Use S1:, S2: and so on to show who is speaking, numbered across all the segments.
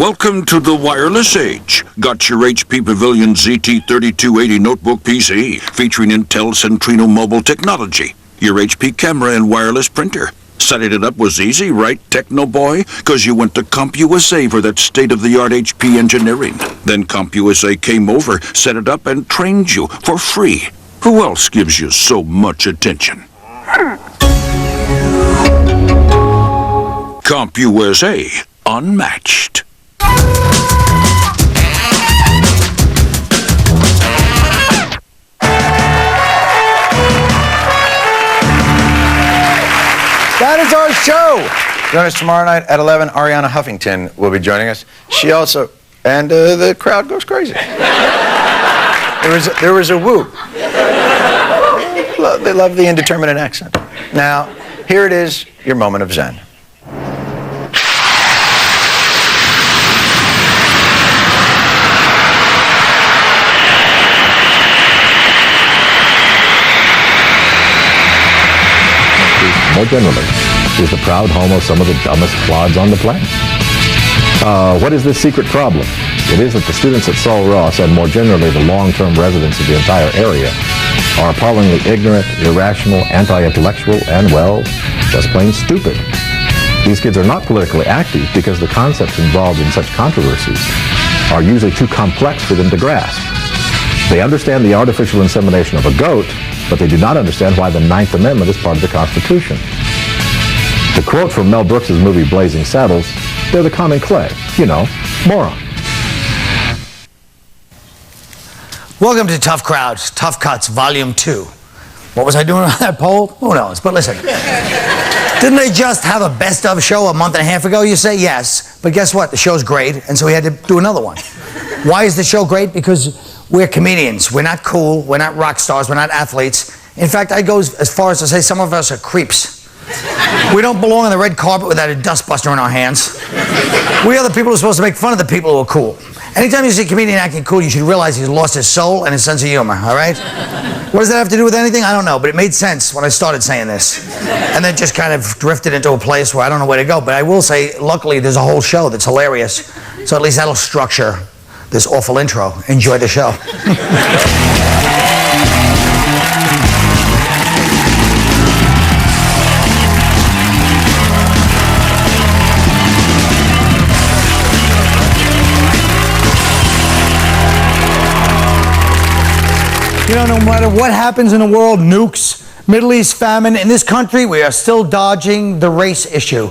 S1: Welcome to the wireless age. Got your HP Pavilion ZT3280 notebook PC featuring Intel Centrino mobile technology. Your HP camera and wireless printer. Setting it up was easy, right, Techno Boy? Because you went to CompUSA for that state-of-the-art HP engineering. Then CompUSA came over, set it up, and trained you for free. Who else gives you so much attention? CompUSA, unmatched.
S2: That is our show. Join us tomorrow night at 11. Ariana Huffington will be joining us. She also, and the crowd goes crazy. There was a whoop. They love the indeterminate accent. Now, here it is, your moment of Zen.
S3: More generally, is the proud home of some of the dumbest clods on the planet. What is this secret problem? It is that the students at Sol Ross, and more generally the long-term residents of the entire area, are appallingly ignorant, irrational, anti-intellectual, and, well, just plain stupid. These kids are not politically active because the concepts involved in such controversies are usually too complex for them to grasp. They understand the artificial insemination of a goat, but they do not understand why the Ninth Amendment is part of the Constitution. To quote from Mel Brooks' movie Blazing Saddles, they're the common clay. You know, moron.
S4: Welcome to Tough Crowds, Tough Cuts, Volume 2. What was I doing on that poll? Who knows? But listen, didn't they just have a best of show a month and a half ago? You say yes, but guess what? The show's great, and so we had to do another one. Why is the show great? Because we're comedians. We're not cool. We're not rock stars. We're not athletes. In fact, I go as far as to say some of us are creeps. We don't belong on the red carpet without a dustbuster in our hands. We are the people who are supposed to make fun of the people who are cool. Anytime you see a comedian acting cool, you should realize he's lost his soul and his sense of humor, all right? What does that have to do with anything? I don't know, but it made sense when I started saying this. And then just kind of drifted into a place where I don't know where to go. But I will say, luckily, there's a whole show that's hilarious. So at least that'll structure this awful intro. Enjoy the show. You know, no matter what happens in the world, nukes, Middle East famine, in this country, we are still dodging the race issue.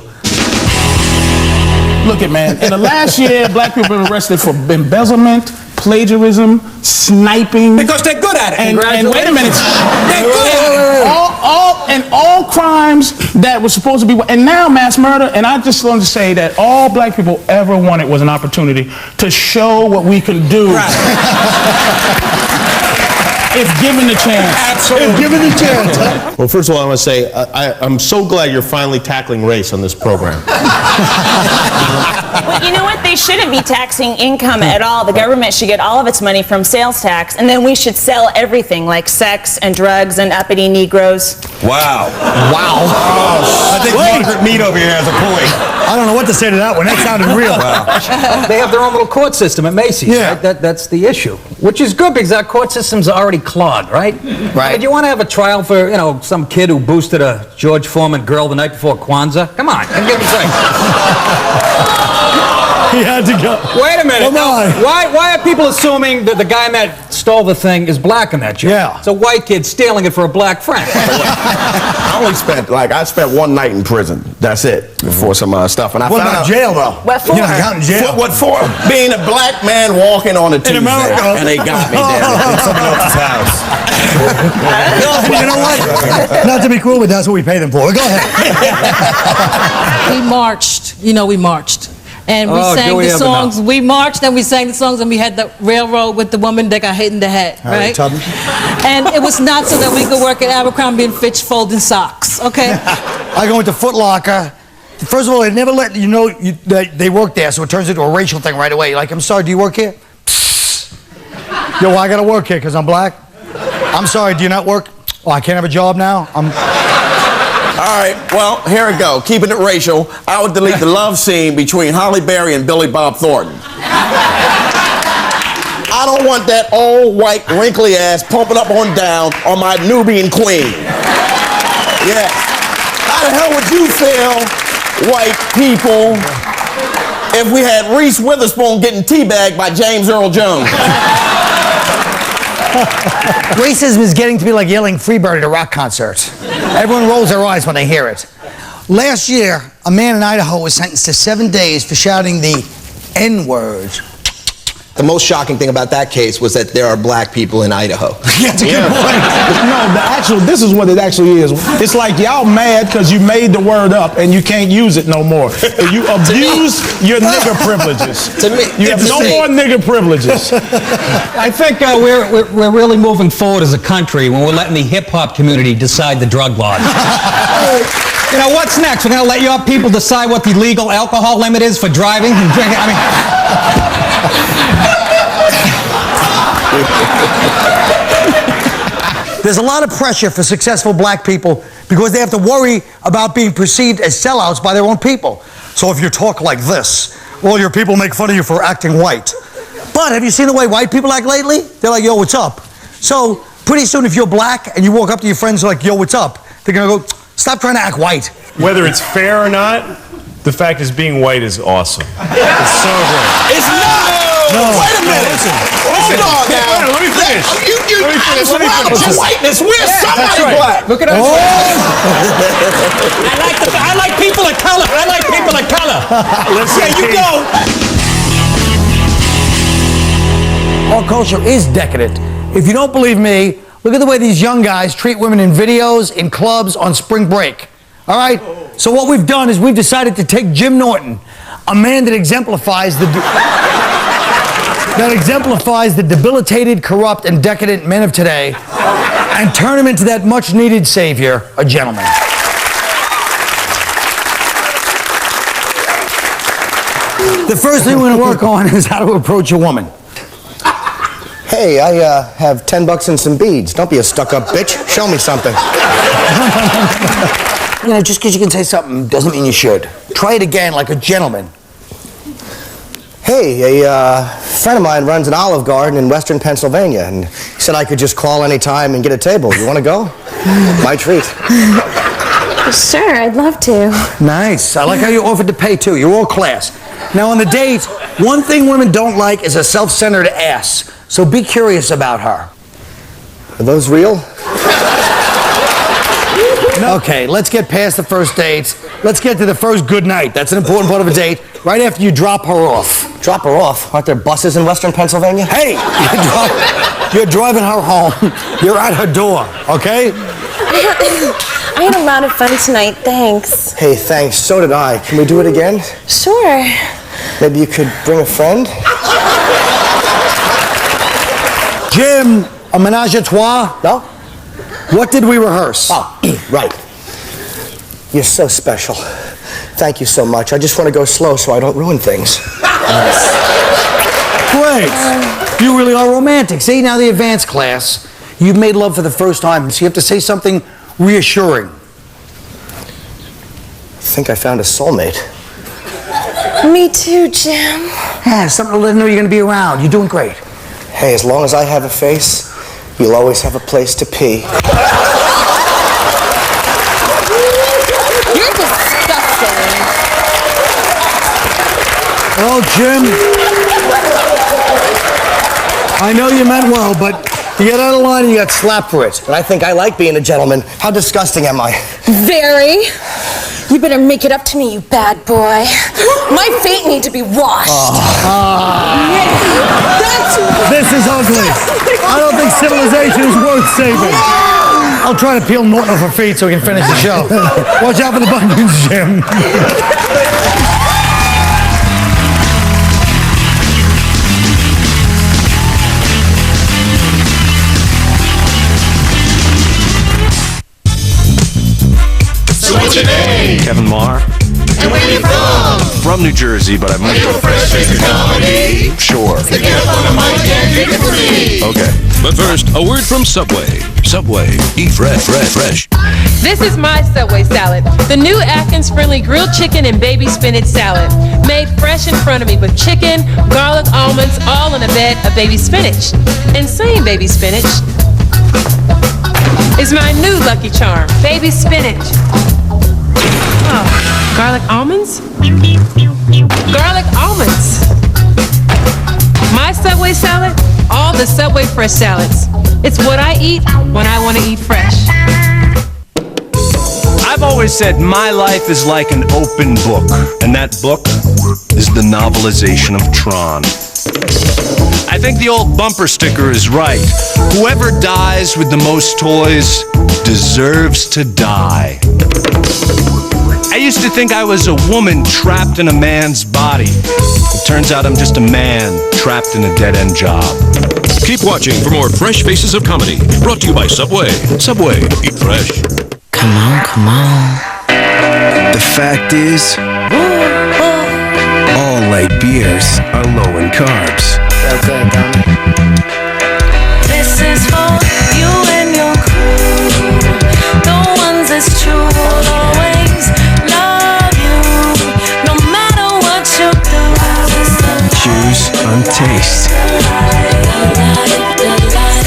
S5: Look it, man. In the last year, black people have been arrested for embezzlement, plagiarism, sniping.
S6: Because they're good at it.
S5: And wait a minute. They're good at it. All crimes that were supposed to be, and now mass murder. And I just want to say that all black people ever wanted was an opportunity to show what we can do. Right. If given the chance.
S6: Absolutely.
S4: If given the chance.
S7: Well, first of all, I want to say I'm so glad you're finally tackling race on this program.
S8: Well, you know what? They shouldn't be taxing income at all. The government should get all of its money from sales tax, and then we should sell everything like sex and drugs and uppity Negroes.
S6: Wow.
S4: Wow.
S6: I think Margaret Mead over here has a point.
S4: I don't know what to say to that one. That sounded real.
S6: Wow.
S9: They have their own little court system at Macy's.
S4: Yeah.
S9: Right? That's the issue. Which is good because our court system's already clogged, right?
S4: Right.
S9: But you want to have a trial for, you know, some kid who boosted a George Foreman girl the night before Kwanzaa? Come on, give me a break.
S4: He had to go.
S9: Wait a minute.
S4: Come on.
S9: Why are people assuming that the guy that stole the thing is black in that joke?
S4: Yeah.
S9: It's a white kid stealing it for a black friend.
S10: I spent one night in prison. That's it. For some stuff. And I
S4: What
S10: found
S4: about
S10: out,
S4: jail, though?
S8: What for?
S4: You know, counting jail.
S10: What for? Being a black man walking on a Tuesday.
S4: America.
S10: And they got me there in someone else's house.
S4: You know what? Not to be cruel, but that's what we pay them for. Go ahead.
S11: We marched. You know, we marched. And we
S9: Oh, do
S11: sang
S9: we
S11: the
S9: ever
S11: songs.
S9: know?
S11: We marched and we sang the songs, and we had the railroad with the woman that got hit in the head, right?
S4: Tubman.
S11: And it was not so that we could work at Abercrombie & Fitch folding socks, okay?
S4: I go into Foot Locker. First of all, they never let you know that they work there, so it turns into a racial thing right away. Like, I'm sorry, do you work here? Yo, I gotta work here because I'm black. I'm sorry, do you not work? Oh, I can't have a job now?
S10: All right, well, here we go. Keeping it racial, I would delete the love scene between Holly Berry and Billy Bob Thornton. I don't want that old, white, wrinkly ass pumping up on down on my Nubian queen. Yeah. How the hell would you feel, white people, if we had Reese Witherspoon getting teabagged by James Earl Jones?
S4: Racism is getting to be like yelling Freebird at a rock concert. Everyone rolls their eyes when they hear it. Last year, a man in Idaho was sentenced to 7 days for shouting the N-word.
S6: The most shocking thing about that case was that there are black people in Idaho.
S5: That's a good point. No, this is what it actually is. It's like y'all mad because you made the word up and you can't use it no more. You abuse your nigger privileges. You have no more nigger privileges.
S9: I think we're really moving forward as a country when we're letting the hip-hop community decide the drug laws. You know, what's next? We're going to let your people decide what the legal alcohol limit is for driving and drinking? I mean...
S4: There's a lot of pressure for successful black people because they have to worry about being perceived as sellouts by their own people. So if you talk like this, all your people make fun of you for acting white. But have you seen the way white people act lately? They're like, yo, what's up? So pretty soon if you're black and you walk up to your friends like, yo, what's up? They're going to go, stop trying to act white.
S12: Whether it's fair or not, the fact is being white is awesome. It's so great.
S10: It's not! No. Wait a minute! Hold on now!
S12: Let me finish.
S10: I'm surrounded by whiteness. We're somebody black.
S9: Look at us. I like people of color. I like people of color.
S12: Listen,
S9: you go.
S4: Our culture is decadent. If you don't believe me, look at the way these young guys treat women in videos, in clubs, on spring break. All right? So what we've done is we've decided to take Jim Norton, a man that exemplifies the debilitated, corrupt, and decadent men of today, and turn him into that much-needed savior, a gentleman. The first thing we're going to work on is how to approach a woman.
S6: Hey, I have $10 and some beads. Don't be a stuck-up bitch. Show me something.
S4: You know, just because you can say something doesn't mean you should. Try it again like a gentleman.
S6: Hey, a friend of mine runs an Olive Garden in Western Pennsylvania, and he said I could just call anytime and get a table. You want to go? My treat.
S13: Sure, I'd love to.
S4: Nice. I like how you offered to pay, too. You're all class. Now, on the date, one thing women don't like is a self-centered ass. So be curious about her.
S6: Are those real?
S4: Okay, let's get past the first dates. Let's get to the first good night. That's an important part of a date. Right after you drop her off.
S6: Drop her off? Aren't there buses in Western Pennsylvania?
S4: Hey, you're driving her home. You're at her door, okay?
S13: I had a lot of fun tonight, thanks.
S6: Hey, thanks. So did I. Can we do it again?
S13: Sure.
S6: Maybe you could bring a friend?
S4: Jim, a menage a trois?
S6: No?
S4: What did we rehearse?
S6: Oh, right. You're so special. Thank you so much. I just want to go slow so I don't ruin things.
S4: Great. You really are romantic. See, now the advanced class, you've made love for the first time, so you have to say something reassuring.
S6: I think I found a soulmate.
S13: Me too, Jim.
S4: Yeah, something to let them know you're going to be around. You're doing great.
S6: Hey, as long as I have a face, you'll always have a place to pee.
S13: You're disgusting.
S4: Oh, Jim. I know you meant well, but you get out of line and you got slapped for it.
S6: And I think I like being a gentleman. How disgusting am I?
S13: Very. You better make it up to me, you bad boy. My feet need to be washed.
S4: This is ugly. I don't think civilization is worth saving. I'll try to peel Norton off her feet so we can finish the show. Watch out for the bunions, Jim.
S14: So what's your name?
S15: Kevin Marr.
S14: And where you from?
S15: From New Jersey, but I've moved
S14: to fresh face of comedy.
S15: Sure.
S14: So get up on the mic and kick it free.
S15: Okay.
S1: But first, a word from Subway. Subway. Eat fresh, fresh, fresh.
S15: This is my Subway salad, the new Atkins-friendly grilled chicken and baby spinach salad, made fresh in front of me with chicken, garlic, almonds, all in a bed of baby spinach. And saying baby spinach is my new Lucky Charm, baby spinach. Oh, garlic almonds? Garlic almonds. My Subway salad, all the Subway fresh salads. It's what I eat when I want to eat fresh.
S16: I've always said my life is like an open book, and that book is the novelization of Tron. I think the old bumper sticker is right. Whoever dies with the most toys deserves to die. I used to think I was a woman trapped in a man's body. It turns out I'm just a man trapped in a dead-end job.
S1: Keep watching for more fresh faces of comedy. Brought to you by Subway. Subway, eat fresh.
S17: Come on, come on. The fact is, all light beers are low in carbs.
S13: So good, don't it?
S14: This is for you and your crew. The ones that's true will always love you, no matter what you do.
S17: Choose on taste.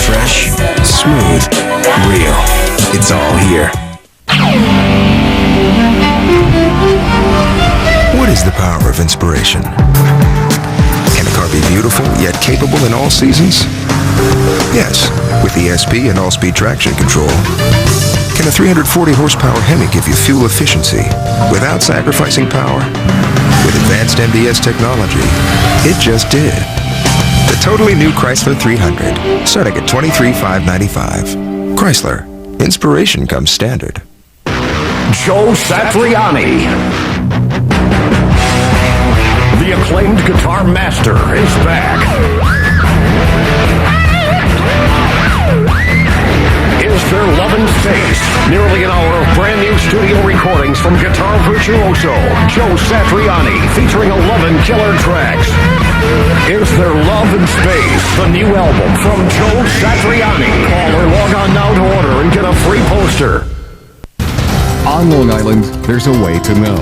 S17: Fresh, smooth, real. It's all here. What is the power of inspiration? Can a car be beautiful yet capable in all seasons? Yes, with ESP and all-speed traction control. Can a 340 horsepower Hemi give you fuel efficiency without sacrificing power? With advanced MBS technology, it just did. The totally new Chrysler 300, starting at $23,595. Chrysler, inspiration comes standard.
S18: Joe Satriani, the acclaimed guitar master, is back. Is There Love and Space? Nearly an hour of brand new studio recordings from guitar virtuoso Joe Satriani, featuring 11 killer tracks. Is There Love and Space? The new album from Joe Satriani. Call or log on now to order and get a free poster.
S19: On Long Island, there's a way to know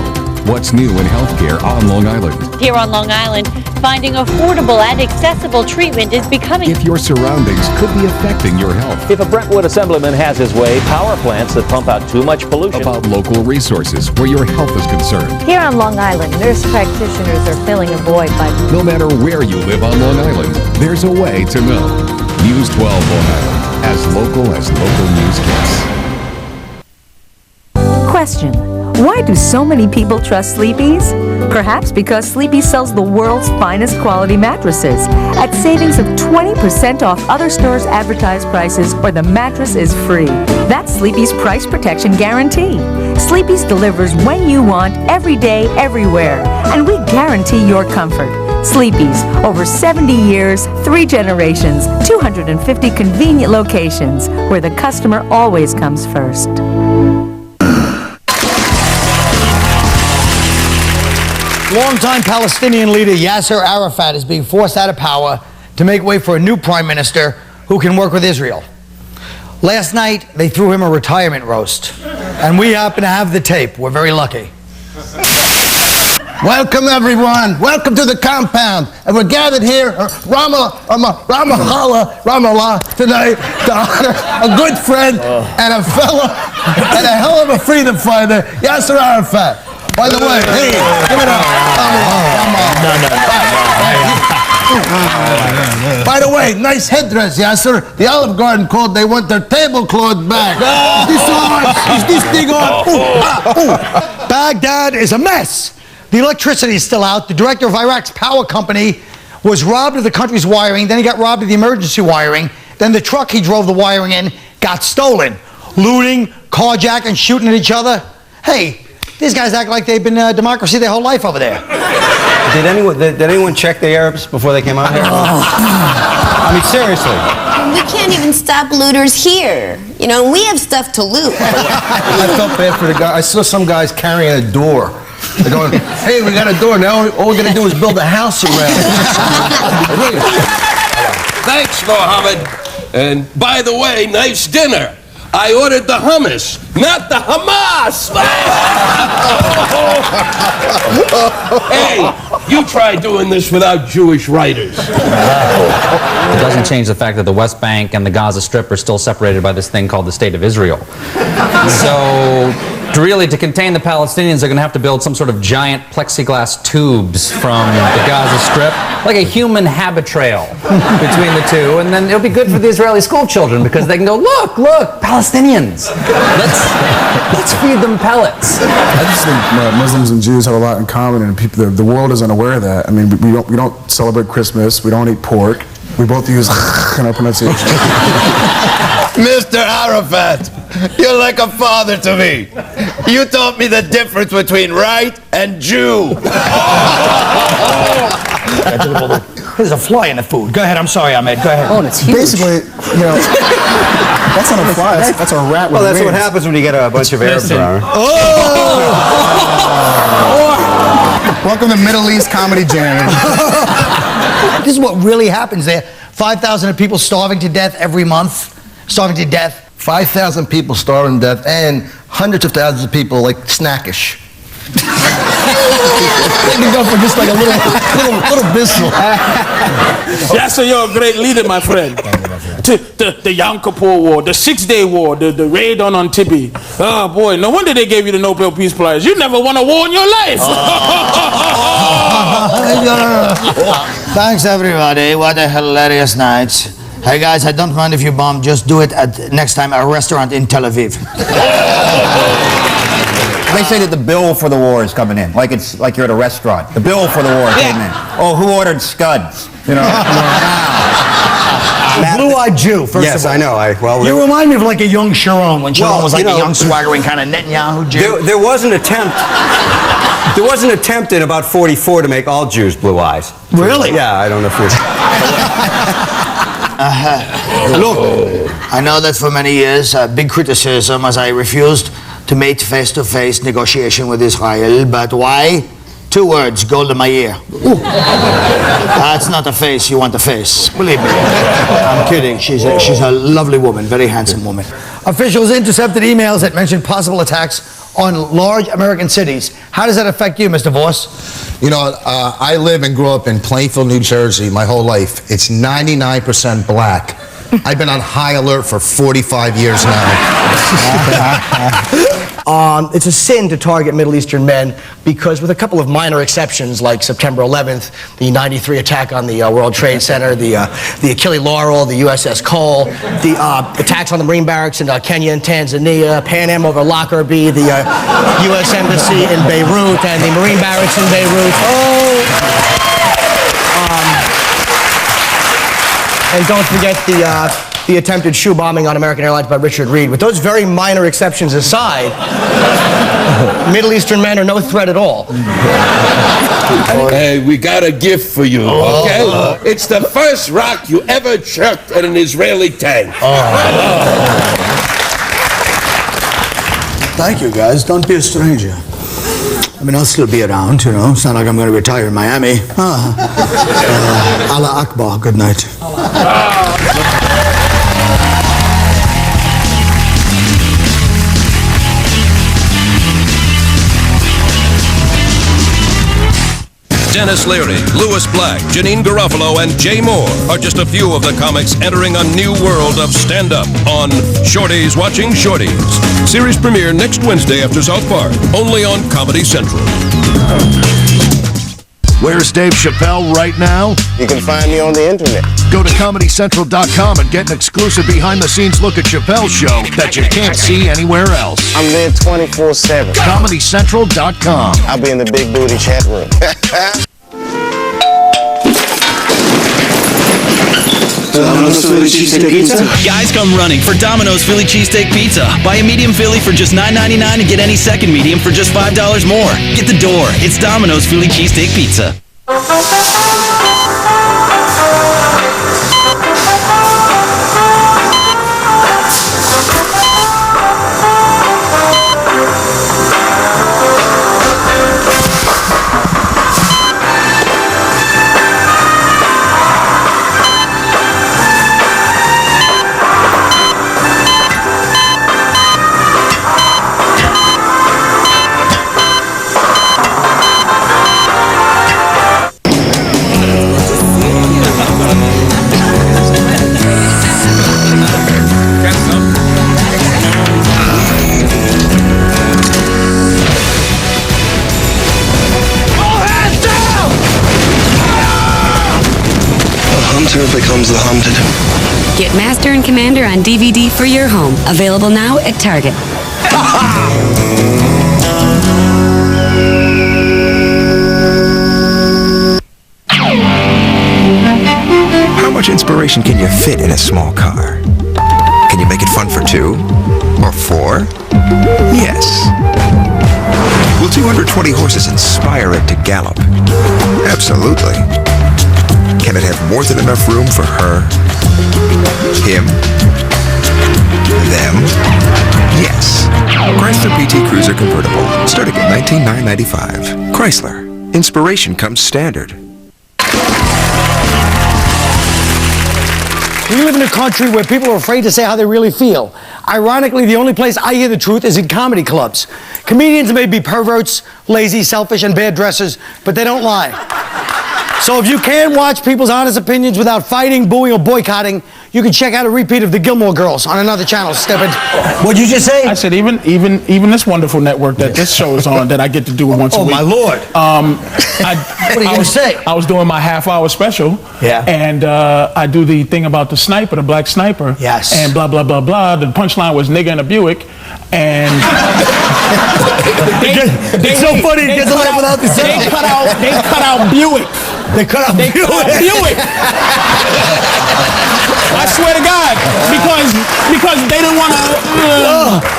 S19: what's new in healthcare on Long Island.
S20: Here on Long Island, finding affordable and accessible treatment is becoming...
S19: If your surroundings could be affecting your health.
S21: If a Brentwood assemblyman has his way, power plants that pump out too much pollution.
S19: About local resources where your health is concerned.
S22: Here on Long Island, nurse practitioners are filling a void by...
S19: No matter where you live on Long Island, there's a way to know. News 12 Long Island, as local news gets.
S23: Question: why do so many people trust Sleepy's? Perhaps because Sleepy's sells the world's finest quality mattresses at savings of 20% off other stores' advertised prices, or the mattress is free. That's Sleepy's price protection guarantee. Sleepy's delivers when you want, every day, everywhere, and we guarantee your comfort. Sleepy's, over 70 years, 3 generations, 250 convenient locations, where the customer always comes first.
S4: Longtime Palestinian leader Yasser Arafat is being forced out of power to make way for a new prime minister who can work with Israel. Last night, they threw him a retirement roast, and we happen to have the tape. We're very lucky.
S10: Welcome, everyone. Welcome to the compound. And we're gathered here, Ramallah, tonight to honor a good friend and a fella and a hell of a freedom fighter, Yasser Arafat. By the way, hey, give it up. By the way, nice headdress, Yasser. The Olive Garden called, they want their tablecloth back. Is this thing on?
S4: Baghdad is a mess. The electricity is still out. The director of Iraq's power company was robbed of the country's wiring. Then he got robbed of the emergency wiring. Then the truck he drove the wiring in got stolen. Looting, carjacking, shooting at each other. Hey, these guys act like they've been democracy their whole life over there.
S24: Did anyone check the Arabs before they came out here? I mean, seriously.
S25: We can't even stop looters here. You know, we have stuff to loot.
S10: I felt bad for the guy. I saw some guys carrying a door. They're going, hey, we got a door. Now all we're going to do is build a house around it.
S26: Thanks, Mohammed. And by the way, nice dinner.
S2: I ordered the hummus, not the Hamas! Hey, you try doing this without Jewish writers.
S3: It doesn't change the fact that the West Bank and the Gaza Strip are still separated by this thing called the State of Israel. So, to contain the Palestinians, they're going to have to build some sort of giant plexiglass tubes from the Gaza Strip, like a human habit trail between the two, and then it'll be good for the Israeli school children because they can go, look, Palestinians. Let's feed them pellets.
S7: I just think Muslims and Jews have a lot in common, and people, the world isn't aware of that. I mean, we don't celebrate Christmas. We don't eat pork. We both use in our pronunciation.
S8: Mr. Arafat, you're like a father to me. You taught me the difference between right and Jew.
S4: There's a fly in the food. Go ahead. I'm sorry, Ahmed. Go ahead.
S6: Oh, and it's huge.
S7: Basically, that's not a fly. That's a rat with
S24: Well, that's
S7: wings.
S24: what happens when you get a bunch of Arabs around.
S7: Welcome to Middle East Comedy Jam.
S4: This is what really happens there. 5,000 people starving to death every month. Starving to death.
S6: 5,000 people starving to death, and hundreds of thousands of people like snackish. They can go for just like a little biscuit.
S5: Yeah, so you're a great leader, my friend. The Yom Kippur War, the 6-Day War, the raid on Antibes. Oh boy, no wonder they gave you the Nobel Peace Prize. You never won a war in your life.
S4: Thanks, everybody. What a hilarious night. Hey, guys, I don't mind if you bomb. Just do it at next time a restaurant in Tel Aviv.
S24: They say that the bill for the war is coming in, like it's like you're at a restaurant. The bill for the war came in. Oh, who ordered scuds? You know.
S4: Blue-eyed Jew, first
S24: yes,
S4: of all.
S24: I know.
S4: You remind me of like a young Sharon, when Sharon was like a young swaggering kind of Netanyahu Jew.
S24: There was an attempt. There was an attempt in about 44 to make all Jews blue eyes.
S4: Really?
S24: Yeah, I don't know if you.
S4: Look, I know that for many years, big criticism as I refused to make face-to-face negotiation with Israel, but why? 2 words, gold in my ear. That's not a face you want a face. Believe me. I'm kidding. She's a lovely woman, very handsome woman. Officials intercepted emails that mentioned possible attacks on large American cities. How does that affect you, Mr. Voss?
S11: You know, I live and grew up in Plainfield, New Jersey my whole life. It's 99% black. I've been on high alert for 45 years now.
S6: It's a sin to target Middle Eastern men because, with a couple of minor exceptions, like September 11th, the '93 attack on the World Trade Center, the Achille Laurel, the USS Cole, the attacks on the Marine barracks in Kenya and Tanzania, Pan Am over Lockerbie, the U.S. Embassy in Beirut, and the Marine barracks in Beirut. And don't forget the attempted shoe bombing on American Airlines by Richard Reed. With those very minor exceptions aside, Middle Eastern men are no threat at all.
S2: Hey, we got a gift for you, okay? It's the first rock you ever chucked at an Israeli tank.
S4: Thank you, guys. Don't be a stranger. I mean, I'll still be around, you know. It's not like I'm going to retire in Miami. Allah Akbar. Good night.
S26: Dennis Leary, Louis Black, Janine Garofalo, and Jay Moore are just a few of the comics entering a new world of stand-up on Shorties Watching Shorties. Series premiere next Wednesday after South Park, only on Comedy Central.
S27: Where's Dave Chappelle right now?
S8: You can find me on the internet.
S27: Go to ComedyCentral.com and get an exclusive behind-the-scenes look at Chappelle's show that you can't see anywhere else.
S8: I'm there 24/7.
S27: ComedyCentral.com.
S8: I'll be in the big booty chat room.
S28: Domino's Philly Cheesesteak Pizza? Guys, come running for Domino's Philly Cheesesteak Pizza. Buy a medium Philly for just $9.99 and get any second medium for just $5 more. Get the door. It's Domino's Philly Cheesesteak Pizza.
S1: here becomes the hunted.
S9: Get Master and Commander on DVD for your home. Available now at Target.
S12: How much inspiration can you fit in a small car? Can you make it fun for 2 or 4? Yes. Will 220 horses inspire it to gallop? Absolutely. Can it have more than enough room for her, him, them? Yes. Chrysler PT Cruiser Convertible, starting at $19,995. Chrysler. Inspiration comes standard.
S4: We live in a country where people are afraid to say how they really feel. Ironically, the only place I hear the truth is in comedy clubs. Comedians may be perverts, lazy, selfish, and bad dressers, but they don't lie. So if you can't watch people's honest opinions without fighting, booing, or boycotting, you can check out a repeat of the Gilmore Girls on another channel, stupid. What'd you just say?
S5: I said even this wonderful network that this show is on that I get to do once a week.
S4: Oh, my Lord.
S5: What are you going to say? I was doing my half-hour special.
S4: Yeah.
S5: And I do the thing about the sniper, the black sniper.
S4: Yes.
S5: And blah, blah, blah, blah. The punchline was nigga in a Buick. And
S4: it's so funny. It gets away without the sound.
S5: They cut out Buick.
S4: They cut out
S5: Buick. I swear to God, because they didn't want to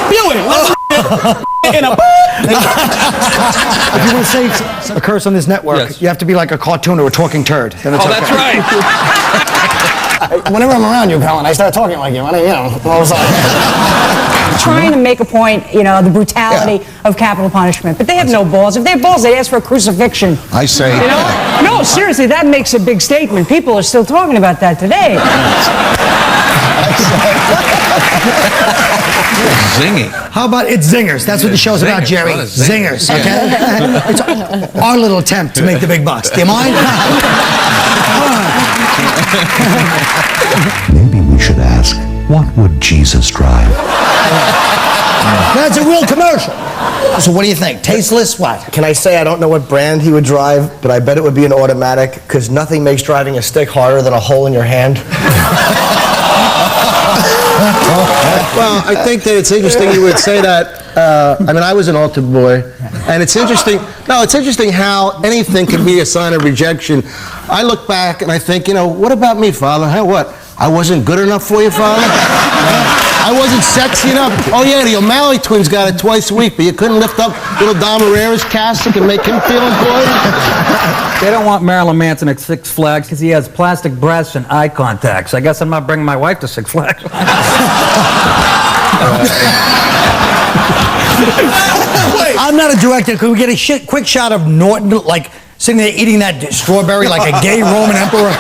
S5: Buick. In a
S4: If you want to say a curse on this network, you have to be like a cartoon or a talking turd. Then it's
S5: that's right.
S6: Whenever I'm around you, Colin, I start talking like you. All of a sudden.
S13: Trying to make a point, the brutality of capital punishment. But they have no balls. If they had balls, they'd ask for a crucifixion.
S11: I say.
S13: No, seriously, that makes a big statement. People are still talking about that today.
S3: Zingy.
S4: How about It's Zingers? That's what the show's about, Jerry. Zingers, okay? It's our little attempt to make the big bucks. Do you mind?
S14: Maybe we should ask, what would Jesus drive?
S4: That's a real commercial. So what do you think? Tasteless? What?
S6: Can I say I don't know what brand he would drive, but I bet it would be an automatic, because nothing makes driving a stick harder than a hole in your hand.
S15: Well, I think that it's interesting you would say that. I was an altar boy, and it's interesting. No, it's interesting how anything can be a sign of rejection. I look back and I think, what about me, Father? Hey, what? I wasn't good enough for you, Father? I wasn't sexy enough? Oh, yeah, the O'Malley twins got it twice a week, but you couldn't lift up little Dom Herrera's casket and make him feel important?
S16: They don't want Marilyn Manson at Six Flags because he has plastic breasts and eye contacts. I guess I'm not bringing my wife to Six Flags.
S4: I'm not a director. Could we get a quick shot of Norton, like, sitting there eating that strawberry like a gay Roman emperor?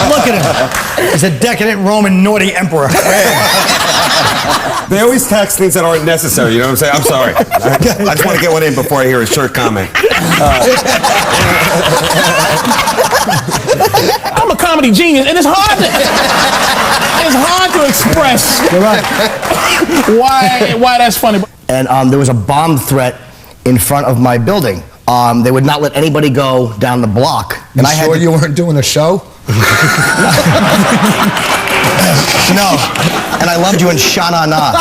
S4: Look at him. He's a decadent Roman naughty emperor.
S17: They always tax things that aren't necessary, you know what I'm saying? I'm sorry. I just want to get one in before I hear his shirt comment.
S5: I'm a comedy genius, and it's hard to express why that's funny.
S6: And there was a bomb threat in front of my building. They would not let anybody go down the block.
S11: And you weren't doing a show?
S6: No. And I loved you in Shana Na.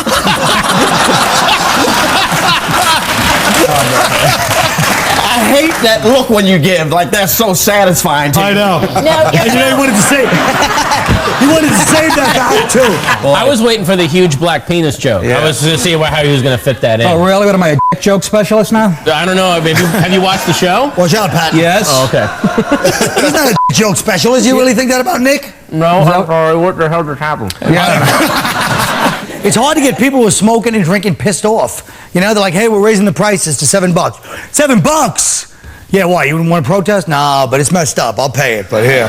S10: I hate that look when you give. Like, that's so satisfying to you.
S4: I know. And you wanted to say he wanted to save that guy, too.
S29: Well, I was waiting for the huge black penis joke. I was to see how he was going to fit that in.
S16: Oh, really? What am I, a dick joke specialist now?
S29: I don't know. Have you watched the show?
S4: Watch out, Pat.
S16: Yes.
S29: Oh, okay.
S4: He's not a joke specialist. You really think that about Nick?
S29: No, I'm sorry. What the hell just happened?
S4: Yeah. It's hard to get people who are smoking and drinking pissed off. They're like, hey, we're raising the prices to $7. $7? Yeah, why? You wouldn't want to protest? Nah, but it's messed up. I'll pay it, but here.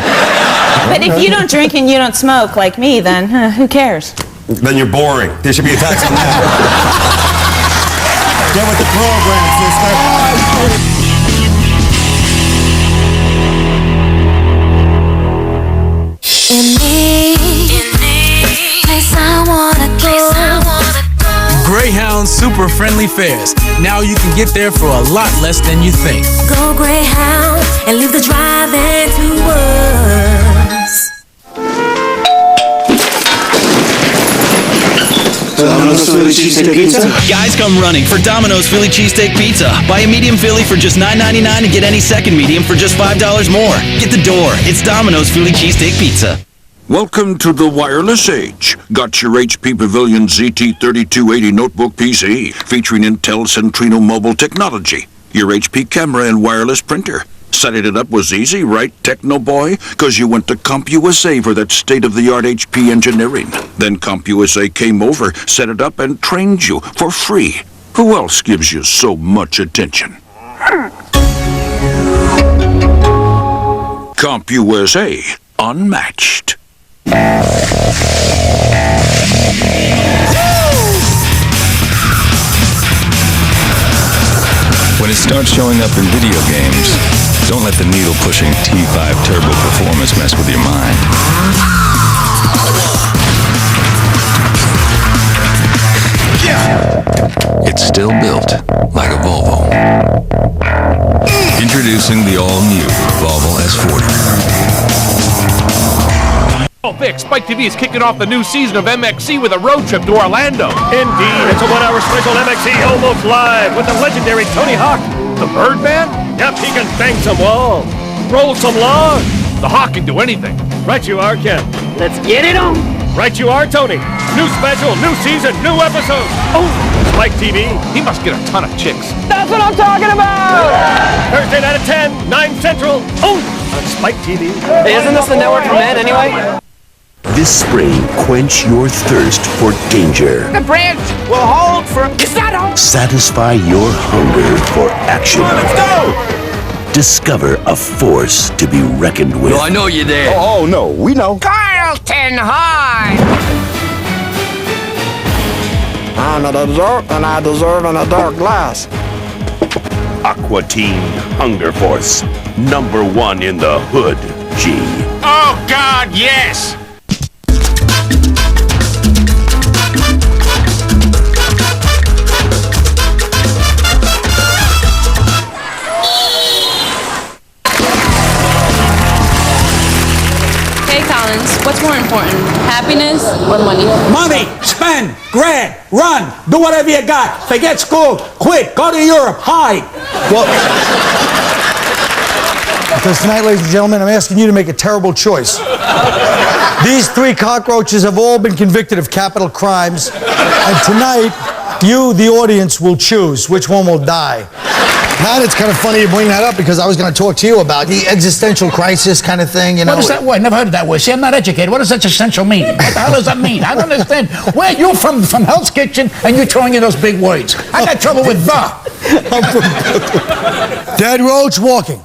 S30: But if you don't drink and you don't smoke like me, then who cares?
S17: Then you're boring. There should be a tax on that. Get with the program, sister.
S31: In me, place I wanna go.
S32: Greyhound super friendly fares. Now you can get there for a lot less than you think.
S31: Go Greyhound and leave the drive-in to work.
S28: Domino's Philly Cheesesteak Pizza. Guys come running for Domino's Philly Cheesesteak Pizza. Buy a medium Philly for just $9.99 and get any second medium for just $5 more. Get the door. It's Domino's Philly Cheesesteak Pizza.
S1: Welcome to the wireless age. Got your HP Pavilion ZT3280 notebook PC featuring Intel Centrino mobile technology. Your HP camera and wireless printer. Setting it up was easy, right, Techno Boy? Because you went to CompUSA for that state-of-the-art HP engineering. Then CompUSA came over, set it up, and trained you for free. Who else gives you so much attention? CompUSA, unmatched.
S2: When it starts showing up in video games, don't let the needle-pushing T5 turbo performance mess with your mind. It's still built like a Volvo. Introducing the all-new Volvo S40.
S7: Oh, Vic, Spike TV is kicking off the new season of MXC with a road trip to Orlando.
S18: Indeed, it's a one-hour special MXC almost live with the legendary Tony Hawk.
S7: The Birdman?
S18: Yep, he can bang some walls, roll some logs.
S7: The Hawk can do anything.
S18: Right you are, Ken. Let's get it on. Right you are, Tony. New special, new season, new episode. Oh, Spike TV.
S7: He must get a ton of chicks.
S18: That's what I'm talking about. Thursday night at 10, 9 Central. Oh, on Spike TV.
S19: Hey, isn't this the network for men anyway?
S20: This spring, quench your thirst for danger.
S19: The branch will hold for... Is that all?
S20: Satisfy your hunger for action.
S19: Come on, let's go!
S20: Discover a force to be reckoned with.
S19: No, I know you're there.
S20: Oh, no, we know.
S19: Carlton High!
S21: I'm a dessert, and I deserve in a dark glass.
S20: Aqua Teen Hunger Force. #1 in the hood, G.
S7: Oh, God, yes!
S30: Hey, Collins, what's more important, happiness or money?
S22: Money, spend, grab, run, do whatever you got. Forget school, quit, go to Europe, hide.
S4: Well, because tonight, ladies and gentlemen, I'm asking you to make a terrible choice. These 3 cockroaches have all been convicted of capital crimes, and tonight, you, the audience, will choose which one will die. Now it's kind of funny you bring that up because I was going to talk to you about the existential crisis kind of thing, you know.
S5: What is that word? Never heard of that word. See, I'm not educated. What does existential mean? What the hell does that mean? I don't understand. Where you from Hell's Kitchen and you're throwing in those big words? I got trouble with the.
S4: Dead Roach walking.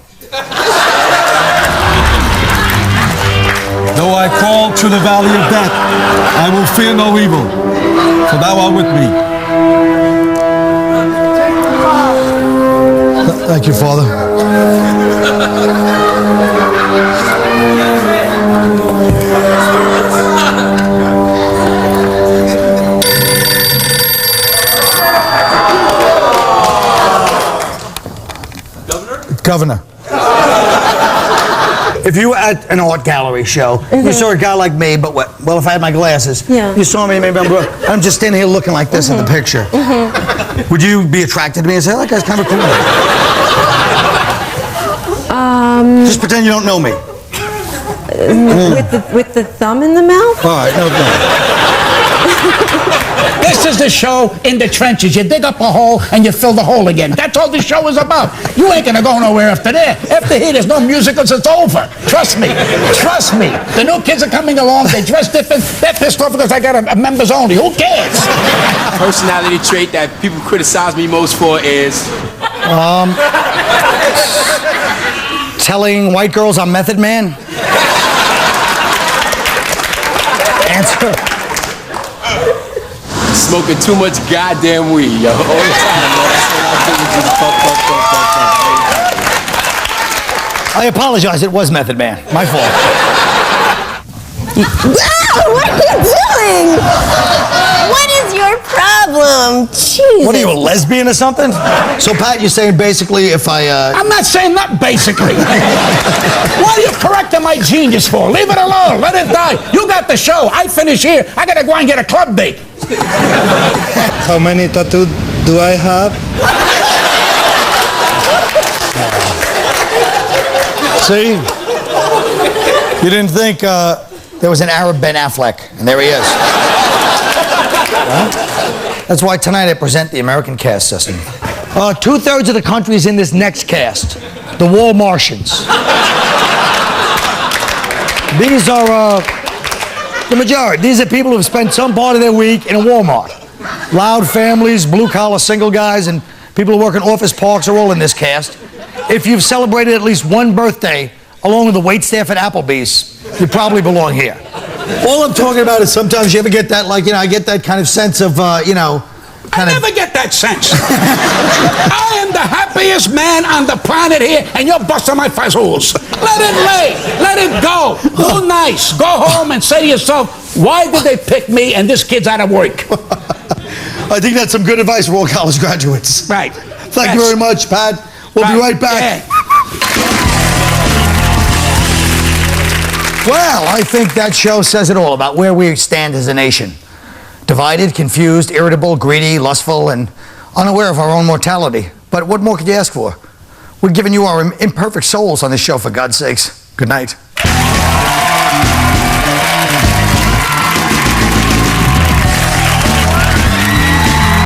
S23: Though I crawl through the valley of death, I will fear no evil, for thou art with me.
S4: Thank you, Father. Governor. If you were at an art gallery show, you saw a guy like me, but well, if I had my glasses, you saw me, maybe I'm just standing here looking like this in the picture. Would you be attracted to me and say, that guy's kind of cool? Just pretend you don't know me.
S24: With the thumb in the mouth?
S4: All right, no.
S5: This is the show in the trenches. You dig up a hole and you fill the hole again. That's all the show is about. You ain't gonna go nowhere after that. After here, there's no musicals. It's over. Trust me. Trust me. The new kids are coming along. They dress different. They're pissed off because I got a members only. Who cares?
S19: Personality trait that people criticize me most for is...
S4: telling white girls I'm Method Man? Answer.
S19: Smoking too much goddamn weed, yo. All the time, yo. That's what I do with this puff.
S4: I apologize. It was Method Man. My fault.
S24: What are you doing? What is your problem?
S3: problem. Jesus.
S4: What are you, a lesbian or something? So, Pat, you're saying basically if
S22: I'm not saying that basically. What are you correcting my genius for? Leave it alone. Let it die. You got the show. I finish here. I gotta go and get a club date.
S23: How many tattoos do I have?
S4: See? You didn't think there was an Arab Ben Affleck, and there he is. Huh? That's why tonight I present the American caste system. 2/3 of the country is in this next caste, the Wall Martians. These are the majority. These are people who have spent some part of their week in a Walmart. Loud families, blue-collar single guys, and people who work in office parks are all in this caste. If you've celebrated at least one birthday along with the waitstaff at Applebee's, you probably belong here. All I'm talking about is sometimes you ever get that, like, I get that kind of sense of,
S22: I never get that sense. I am the happiest man on the planet here, and you're busting my fazoos. Let it lay. Let it go. Go nice. Go home and say to yourself, why did they pick me and this kid's out of work?
S4: I think that's some good advice for all college graduates.
S22: Right.
S4: Thank you very much, Pat. We'll be right back.
S22: Yeah.
S4: Well, I think that show says it all about where we stand as a nation. Divided, confused, irritable, greedy, lustful, and unaware of our own mortality. But what more could you ask for? We're giving you our imperfect souls on this show, for God's sakes. Good night.